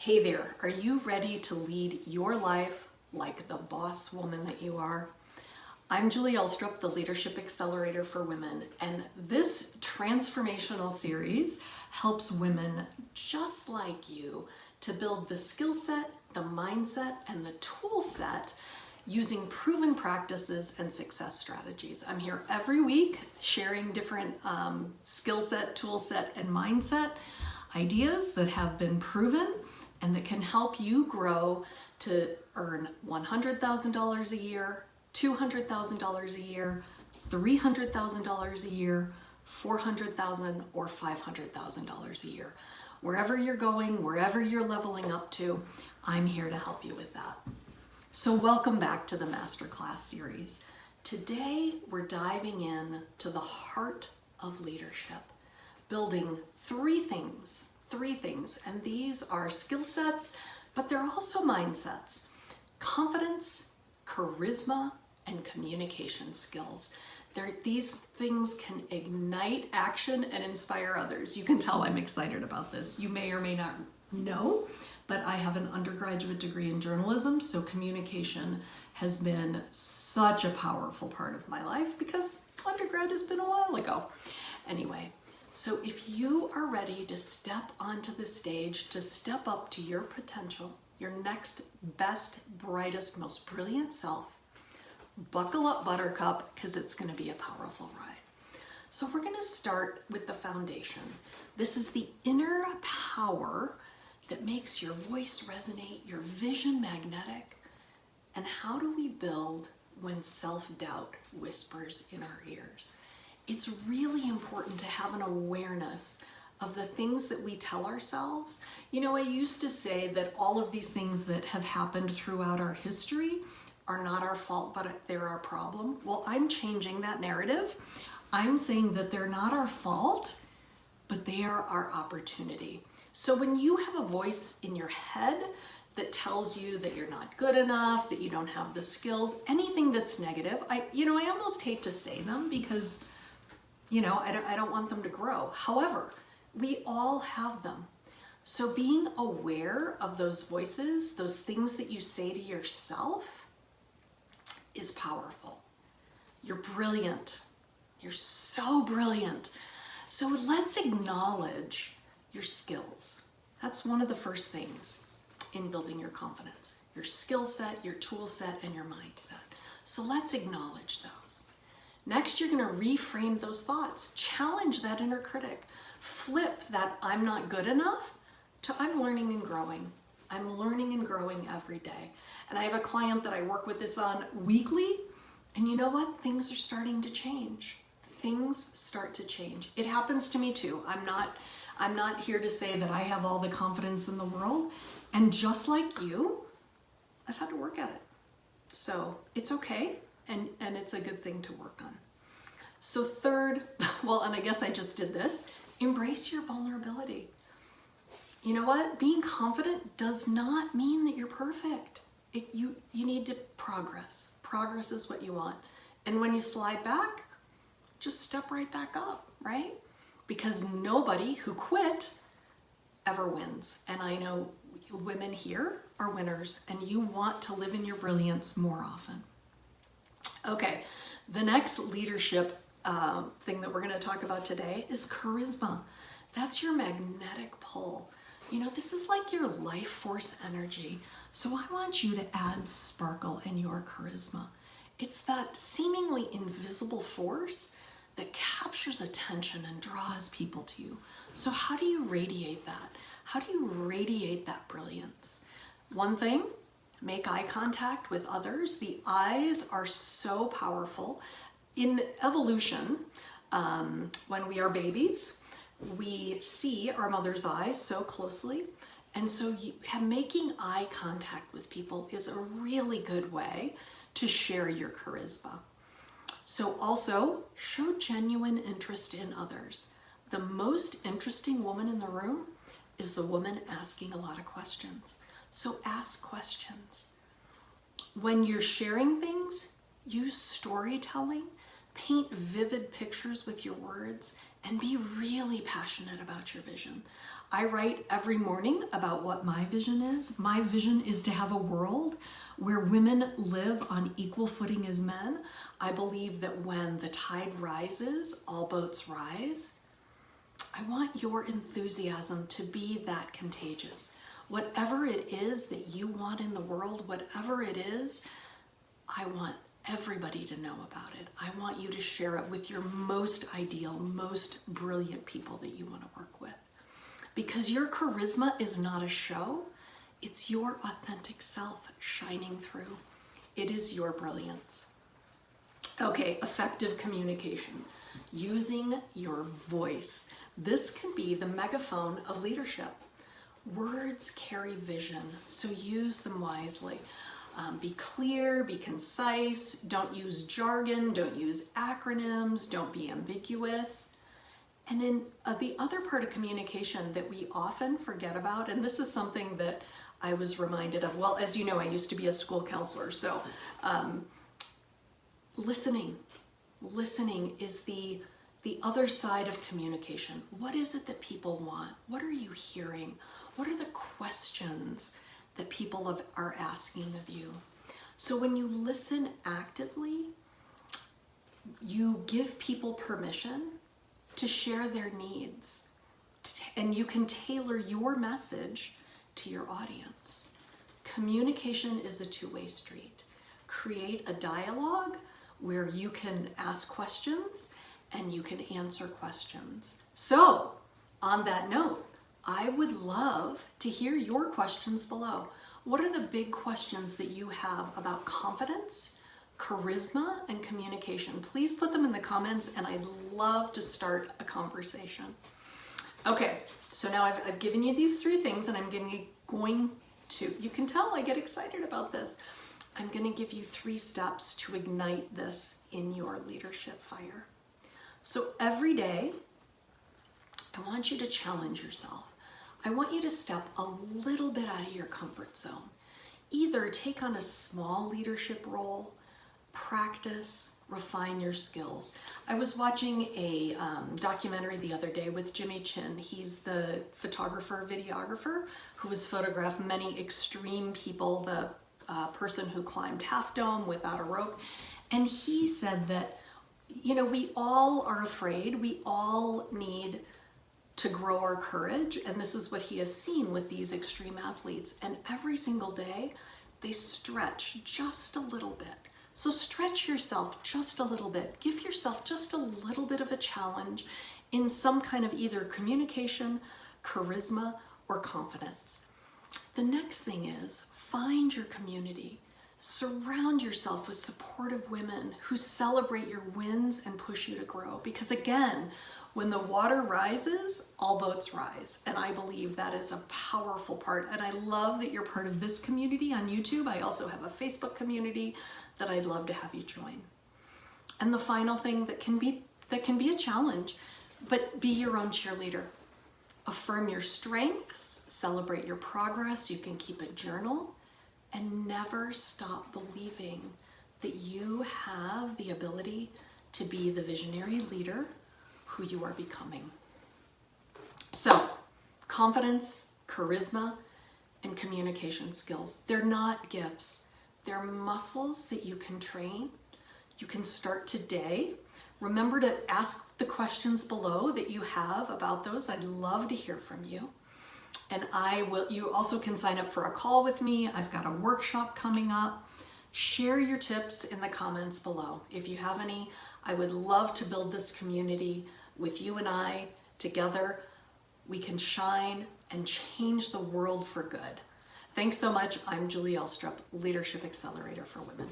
Hey there, are you ready to lead your life like the boss woman that you are? I'm Julie Elstrup, the Leadership Accelerator for Women, and this transformational series helps women just like you to build the skill set, the mindset, and the tool set using proven practices and success strategies. I'm here every week sharing different skill set, tool set, and mindset ideas that have been proven and that can help you grow to earn $100,000 a year, $200,000 a year, $300,000 a year, $400,000 or $500,000 a year. Wherever you're going, wherever you're leveling up to, I'm here to help you with that. So welcome back to the masterclass series. Today we're diving in to the heart of leadership, building three things, and these are skill sets, but they're also mindsets: confidence, charisma, and communication skills. These things can ignite action and inspire others. You can tell I'm excited about this. You may or may not know, but I have an undergraduate degree in journalism, so communication has been such a powerful part of my life because undergrad has been a while ago. Anyway, so if you are ready to step onto the stage, to step up to your potential, your next best, brightest, most brilliant self, buckle up, buttercup, because it's going to be a powerful ride. So we're going to start with the foundation. This is the inner power that makes your voice resonate, your vision magnetic. And how do we build when self-doubt whispers in our ears? It's really important to have an awareness of the things that we tell ourselves. You know, I used to say that all of these things that have happened throughout our history are not our fault, but they're our problem. Well, I'm changing that narrative. I'm saying that they're not our fault, but they are our opportunity. So when you have a voice in your head that tells you that you're not good enough, that you don't have the skills, anything that's negative, I almost hate to say them because I don't want them to grow. However, we all have them. So being aware of those voices, those things that you say to yourself, is powerful. You're brilliant. You're so brilliant. So let's acknowledge your skills. That's one of the first things in building your confidence. Your skill set, your tool set, and your mindset. So let's acknowledge those. Next, you're going to reframe those thoughts. Challenge that inner critic. Flip that I'm not good enough to I'm learning and growing. I'm learning and growing every day. And I have a client that I work with this on weekly. And you know what? Things are starting to change. Things start to change. It happens to me too. I'm not here to say that I have all the confidence in the world. And just like you, I've had to work at it. So it's okay. And it's a good thing to work on. So third, well, and I guess I just did this, embrace your vulnerability. You know what? Being confident does not mean that you're perfect. You need to progress. Progress is what you want. And when you slide back, just step right back up, right? Because nobody who quit ever wins. And I know women here are winners, and you want to live in your brilliance more often. Okay, the next leadership thing that we're going to talk about today is charisma. That's your magnetic pull. This is like your life force energy. So I want you to add sparkle in your charisma. It's that seemingly invisible force that captures attention and draws people to you. So how do you radiate that? How do you radiate that brilliance? One thing, make eye contact with others. The eyes are so powerful. In evolution, when we are babies, we see our mother's eyes so closely. And so making eye contact with people is a really good way to share your charisma. So also, show genuine interest in others. The most interesting woman in the room is the woman asking a lot of questions. So ask questions. When you're sharing things, use storytelling, paint vivid pictures with your words, and be really passionate about your vision. I write every morning about what my vision is. My vision is to have a world where women live on equal footing as men. I believe that when the tide rises, all boats rise. I want your enthusiasm to be that contagious. Whatever it is that you want in the world, whatever it is, I want everybody to know about it. I want you to share it with your most ideal, most brilliant people that you want to work with. Because your charisma is not a show, it's your authentic self shining through. It is your brilliance. Okay, effective communication. Using your voice. This can be the megaphone of leadership. Words carry vision, so use them wisely. Be clear, be concise, don't use jargon, don't use acronyms, don't be ambiguous. And in the other part of communication that we often forget about, and this is something that I was reminded of, well, as you know, I used to be a school counselor, so listening is the other side of communication. What is it that people want? What are you hearing? What are the questions that people are asking of you? So when you listen actively, you give people permission to share their needs, and you can tailor your message to your audience. Communication is a two-way street. Create a dialogue where you can ask questions and you can answer questions. So, on that note, I would love to hear your questions below. What are the big questions that you have about confidence, charisma, and communication? Please put them in the comments, and I'd love to start a conversation. Okay, so now I've given you these three things, and I'm going to, you can tell I get excited about this. I'm going to give you 3 steps to ignite this in your leadership fire. So every day, I want you to challenge yourself. I want you to step a little bit out of your comfort zone. Either take on a small leadership role, practice, refine your skills. I was watching a documentary the other day with Jimmy Chin. He's the photographer, videographer, who has photographed many extreme people, the person who climbed Half Dome without a rope. And he said that, you know, we all are afraid. We all need to grow our courage. And this is what he has seen with these extreme athletes. And every single day, they stretch just a little bit. So stretch yourself just a little bit. Give yourself just a little bit of a challenge in some kind of either communication, charisma, or confidence. The next thing is find your community. Surround yourself with supportive women who celebrate your wins and push you to grow. Because again, when the water rises, all boats rise. And I believe that is a powerful part. And I love that you're part of this community on YouTube. I also have a Facebook community that I'd love to have you join. And the final thing that can be a challenge, but be your own cheerleader. Affirm your strengths, celebrate your progress. You can keep a journal. And never stop believing that you have the ability to be the visionary leader who you are becoming. So, confidence, charisma, and communication skills. They're not gifts. They're muscles that you can train. You can start today. Remember to ask the questions below that you have about those. I'd love to hear from you. And you also can sign up for a call with me. I've got a workshop coming up. Share your tips in the comments below. If you have any, I would love to build this community with you and I together. We can shine and change the world for good. Thanks so much. I'm Julie Elstrup, Leadership Accelerator for Women.